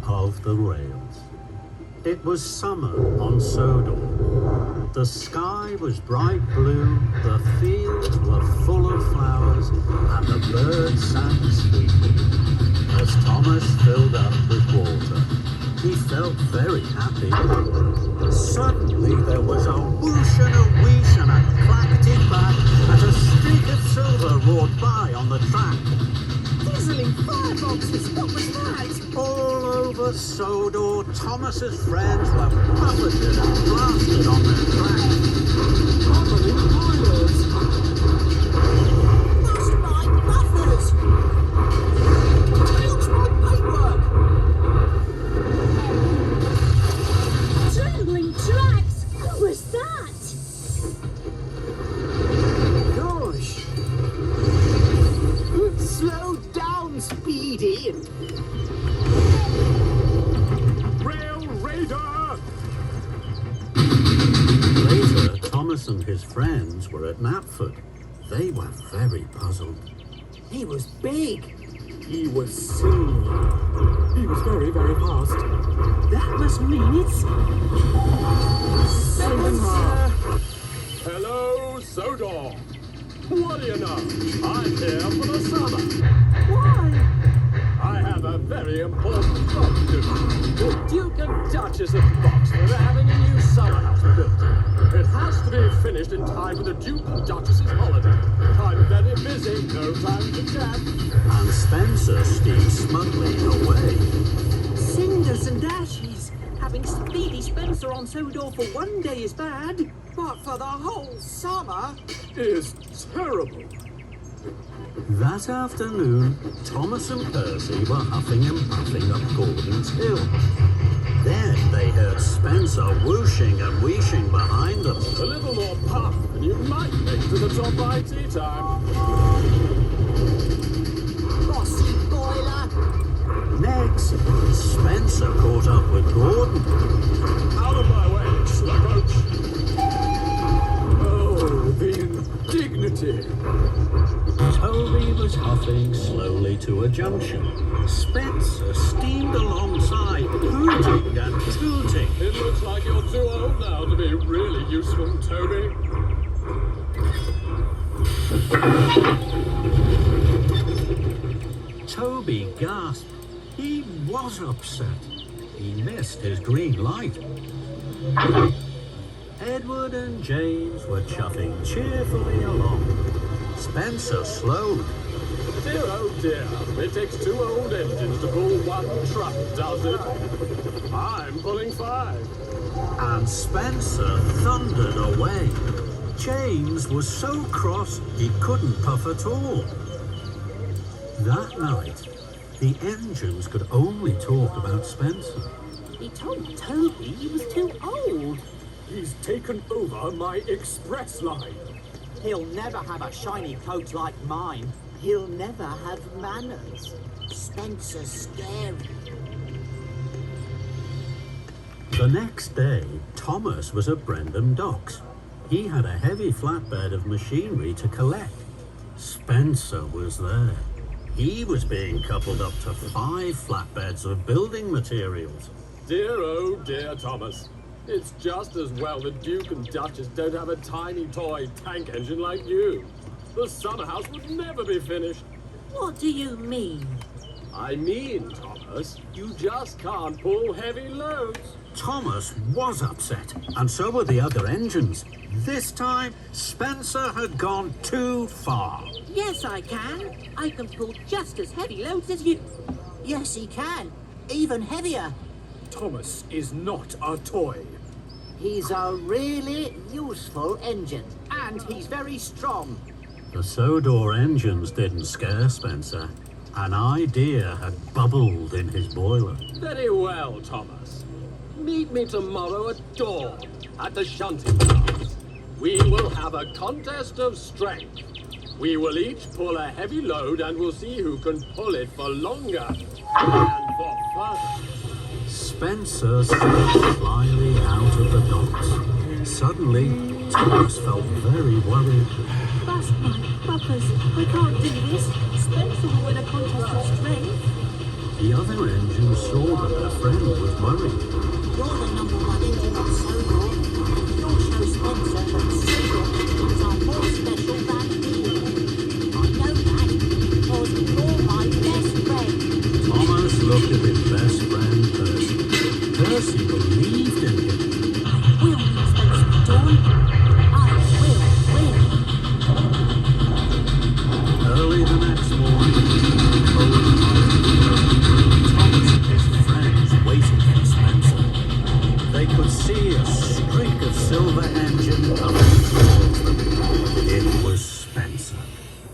of the rails. It was summer on Sodor. The sky was bright blue, the fields were full of flowers, and the birds sang sweetly. As Thomas filled up with water, he felt very happy. Suddenly there was a whoosh and a wheesh and a clackety-clack as a streak of silver roared by on the track. Sizzling fireboxes, what was that? All over Sodor, Thomas's friends were buffeted and blasted on their tracks. Bubbling boilers. That's my buffers. Looks like paintwork. Trembling tracks! What was that? Gosh. Slow down, Speedy. Rail Raider! Later, Thomas and his friends were at Knapford. They were very puzzled. He was big. He was singing. He was very, very fast. That must mean it's... Spencer! Hello, Sodor. What do you know? I'm here for the summer. Why? I have a very important job to do. The Duke and Duchess of Boxford are having a new summer house built. It has to be finished in time for the Duke and Duchess's holiday. I'm very busy, no time to chat. And Spencer steamed smugly away. Cinders and ashes. Having Speedy Spencer on Sodor for one day is bad, but for the whole summer... Is terrible. That afternoon, Thomas and Percy were huffing and puffing up Gordon's Hill. Then they heard Spencer whooshing and wheeshing behind them. A little more puff, and you might make it to the top by tea time. Bossy boiler. Next, Spencer caught up with Gordon. Out of my way, sluggoach! Oh, the indignity! Toby was huffing slowly to a junction. Spencer steamed alongside, hooting and tooting. It looks like you're too old now to be really useful, Toby. Toby gasped. He was upset. He missed his green light. Edward and James were chuffing cheerfully along. Spencer slowed. Dear, oh dear, it takes two old engines to pull one truck, does it? I'm pulling 5. And Spencer thundered away. James was so cross he couldn't puff at all. That night, the engines could only talk about Spencer. He told Toby he was too old. He's taken over my express line. He'll never have a shiny coat like mine. He'll never have manners. Spencer's scary. The next day, Thomas was at Brendam Docks. He had a heavy flatbed of machinery to collect. Spencer was there. He was being coupled up to 5 flatbeds of building materials. Dear, oh dear, Thomas. It's just as well the Duke and Duchess don't have a tiny toy tank engine like you. The summer house would never be finished. What do you mean? I mean, Thomas, you just can't pull heavy loads. Thomas was upset, and so were the other engines. This time, Spencer had gone too far. Yes, I can. I can pull just as heavy loads as you. Yes, he can. Even heavier. Thomas is not a toy. He's a really useful engine. And he's very strong. The Sodor engines didn't scare Spencer. An idea had bubbled in his boiler. Very well, Thomas. Meet me tomorrow at dawn at the shunting yards. We will have a contest of strength. We will each pull a heavy load and we'll see who can pull it for longer and for further. Spencer slipped slyly out of the docks. Suddenly, Thomas felt very worried. Bust my buffers. I can't do this. Spencer will win a contest of strength. The other engine saw that their friend was worried. You're the number one engine on Sodor. Your show Spencer and Sodor engines are more special than me. I know that because you're my best friend. Thomas looked at his best friend Percy. Percy believed in him. Will you, Spencer Dawn? I will win. Early the next morning, cold Thomas and his friends waited for Spencer. They could see a streak of silver engine coming towards them. It was Spencer.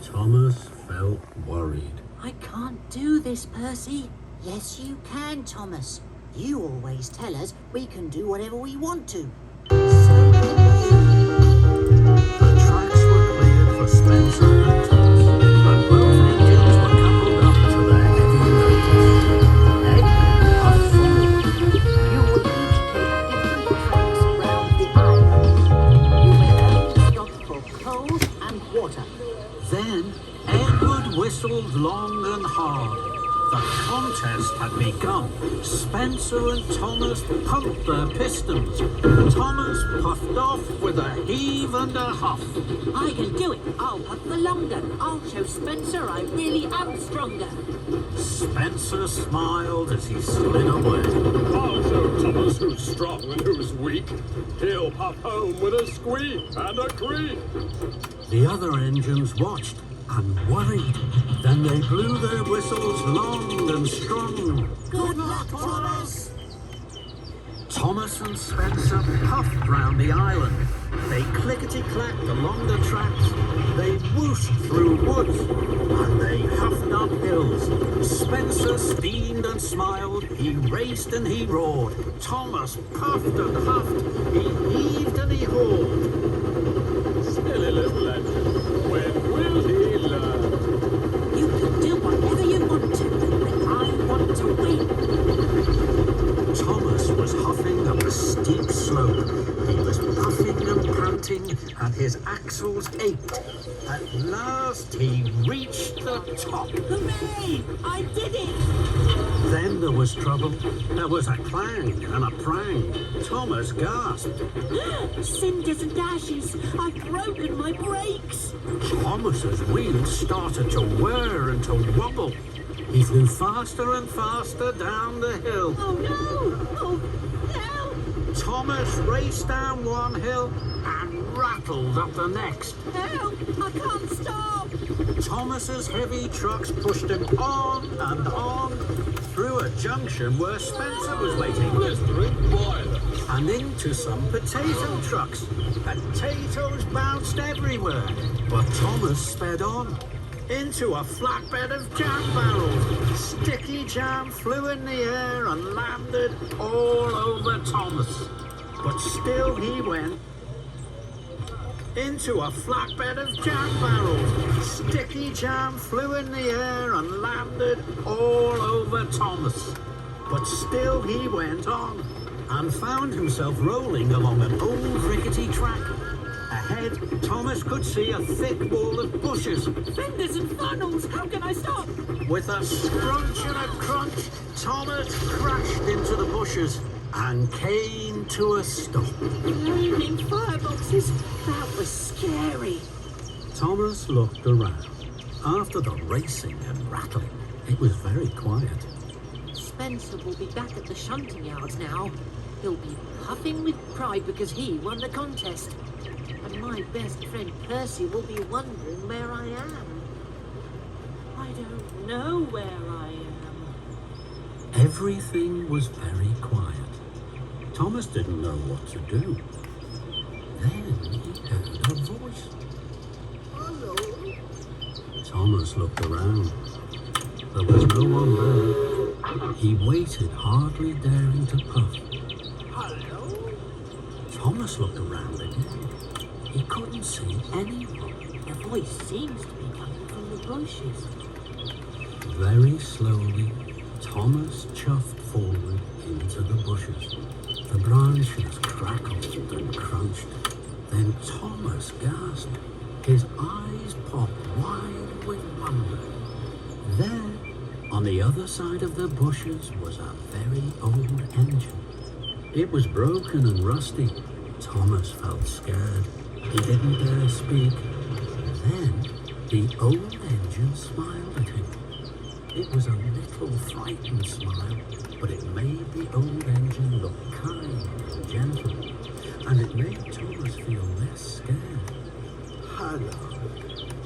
Thomas felt worried. I can't do this, Percy. Yes, you can, Thomas. You always tell us we can do whatever we want to. So can you. The tracks were cleared for Spencer and Thomas, and both engines were coupled up to their heavy motors. Egg puffed forward. You will each take different tracks round the island. You may only stop for coal and water. Then Edward whistled long and hard. The contest had begun. Spencer and Thomas pumped their pistons. Thomas puffed off with a heave and a huff. I can do it. I'll puff the longer. I'll show Spencer I really am stronger. Spencer smiled as he slid away. I'll show Thomas who's strong and who's weak. He'll puff home with a squeak and a creak. The other engines watched and worried. Then they blew their whistles long and strong. Good luck, Thomas. Thomas and Spencer puffed round the island. They clickety-clacked along the tracks. They whooshed through woods. And they huffed up hills. Spencer steamed and smiled. He raced and he roared. Thomas puffed and huffed. He heaved and he hawed. Silly little engine. When will he learn? You can do whatever you want to, but I want to win. Thomas was huffing up a steep slope. He was puffing and panting, and his axles ached. At last he reached the top. Hooray! I did it! Then there was trouble. There was a clang and a prang. Thomas gasped. Cinders and ashes! I've broken my brakes! Thomas's wheels started to whir and to wobble. He flew faster and faster down the hill. Oh no! Oh, help! Thomas raced down one hill and rattled up the next. Help! I can't stop! Thomas's heavy trucks pushed him on and on through a junction where Spencer was waiting, Blistering boiler. and into some potato trucks. Potatoes bounced everywhere, but Thomas sped on. Into a flatbed of jam barrels. Sticky jam flew in the air and landed all over Thomas. But still he went. Into a flatbed of jam barrels. Sticky jam flew in the air and landed all over Thomas. But still he went on and found himself rolling along an old rickety track. Ahead, Thomas could see a thick wall of bushes. Fenders and funnels! How can I stop? With a scrunch and a crunch, Thomas crashed into the bushes and came to a stop. Flaming fireboxes! That was scary. Thomas looked around. After the racing and rattling, it was very quiet. Spencer will be back at the shunting yards now. He'll be puffing with pride because he won the contest. And my best friend Percy will be wondering where I am. I don't know where I am. Everything was very quiet. Thomas didn't know what to do. Then he heard a voice. Hello? Thomas looked around. There was no one there. He waited, hardly daring to puff. Hello? Thomas looked around again. He couldn't see anyone. The voice seems to be coming from the bushes. Very slowly, Thomas chuffed forward into the bushes. The branches crackled and crunched. Then Thomas gasped. His eyes popped wide with wonder. There, On the other side of the bushes was a very old engine. It was broken and rusty. Thomas felt scared. He didn't dare speak. Then the old engine smiled at him. It was a little frightened smile, but it made the old engine look kind and gentle, and it made Thomas feel less scared. Hello.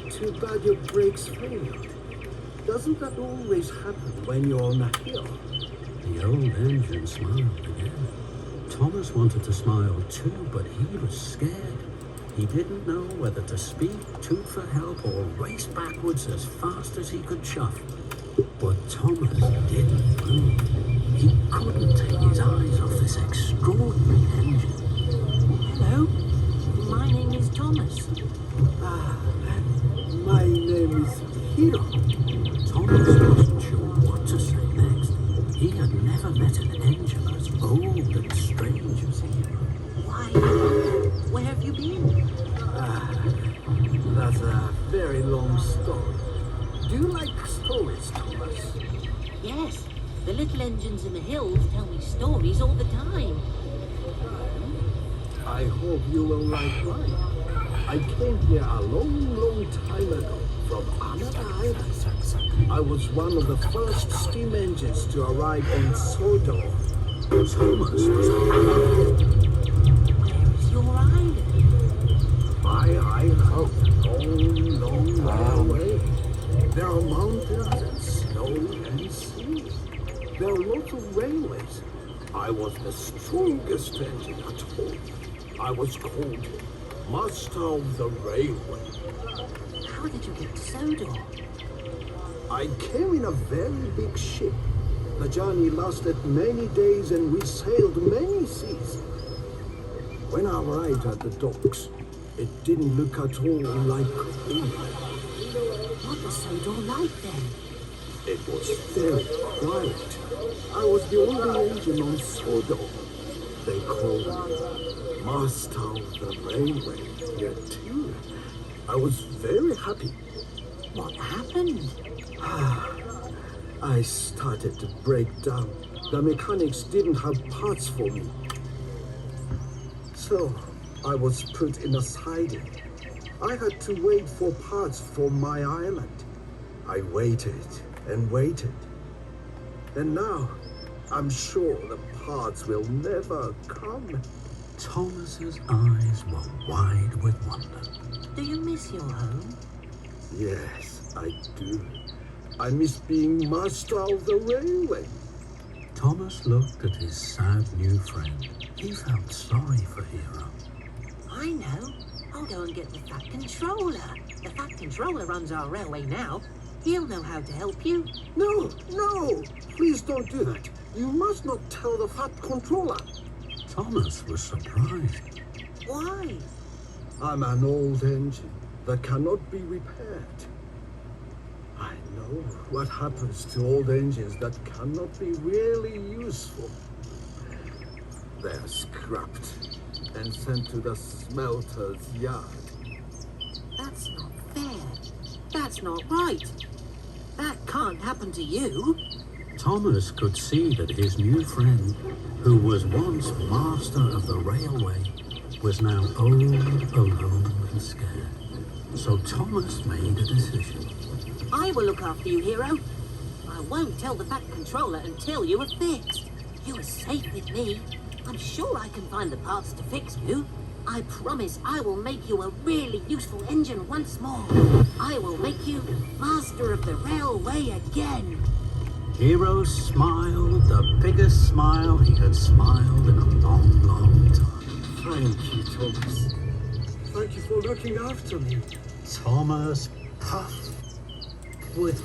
Too bad your brakes failed. Doesn't that always happen when you're on a hill? The old engine smiled again. Thomas wanted to smile too, but he was scared. He didn't know whether to speak, toot for help, or race backwards as fast as he could chuff. But Thomas didn't move. He couldn't take his eyes off this extraordinary engine. Hello, my name is Thomas. My name is Hiro. Thomas wasn't sure what to say next. He had never met an engine as old and strange as Hiro. Why, where have you been? That's a very long story. Do you like stories, Thomas? Yes, the little engines in the hills tell me stories all the time. I hope you will like mine. I came here a long time ago from another island. I was one of the first steam engines to arrive on Sodor. Thomas was alone. Where is your island? My island, long way. There are mountains and snow and sea. There are lots of railways. I was the strongest engine at home. I was called Master of the Railway. How did you get to Sodor? I came in a very big ship. The journey lasted many days and we sailed many seas. When I arrived at the docks, it didn't look at all like home. What was Sodor like then? It was very quiet. I was the only engine on Sodor. They called me Master of the Railway here too. I was very happy. What happened? I started to break down. The mechanics didn't have parts for me. So I was put in a siding. I had to wait for parts for my island. I waited and waited. And now I'm sure the parts will never come. Thomas's eyes were wide with wonder. Do you miss your home? Yes, I do. I miss being master of the railway. Thomas looked at his sad new friend. He felt sorry for Hiro. I know. I'll go and get the Fat Controller. The Fat Controller runs our railway now. He'll know how to help you. No, please don't do that. You must not tell the Fat Controller. Thomas was surprised. Why? I'm an old engine that cannot be repaired. I know what happens to old engines that cannot be really useful. They're scrapped and sent to the smelter's yard. That's not fair. That's not right. That can't happen to you. Thomas could see that his new friend, who was once master of the railway, was now old, alone, and scared. So Thomas made a decision. I will look after you, Hiro. I won't tell the Fat Controller until you are fixed. You are safe with me. I'm sure I can find the parts to fix you. I promise I will make you a really useful engine once more. I will make you master of the railway again. Hiro smiled the biggest smile he had smiled in a long time. Thank you, Thomas. Thank you for looking after me. Thomas puffed with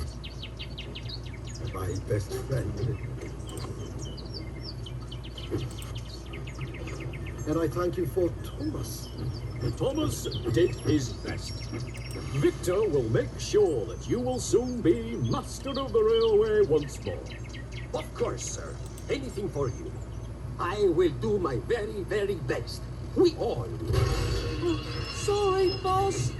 My best friend. And I thank you for Thomas. Thomas did his best. Victor will make sure that you will soon be master of the railway once more. Of course, sir. Anything for you. I will do my very best. We all will. Sorry, boss.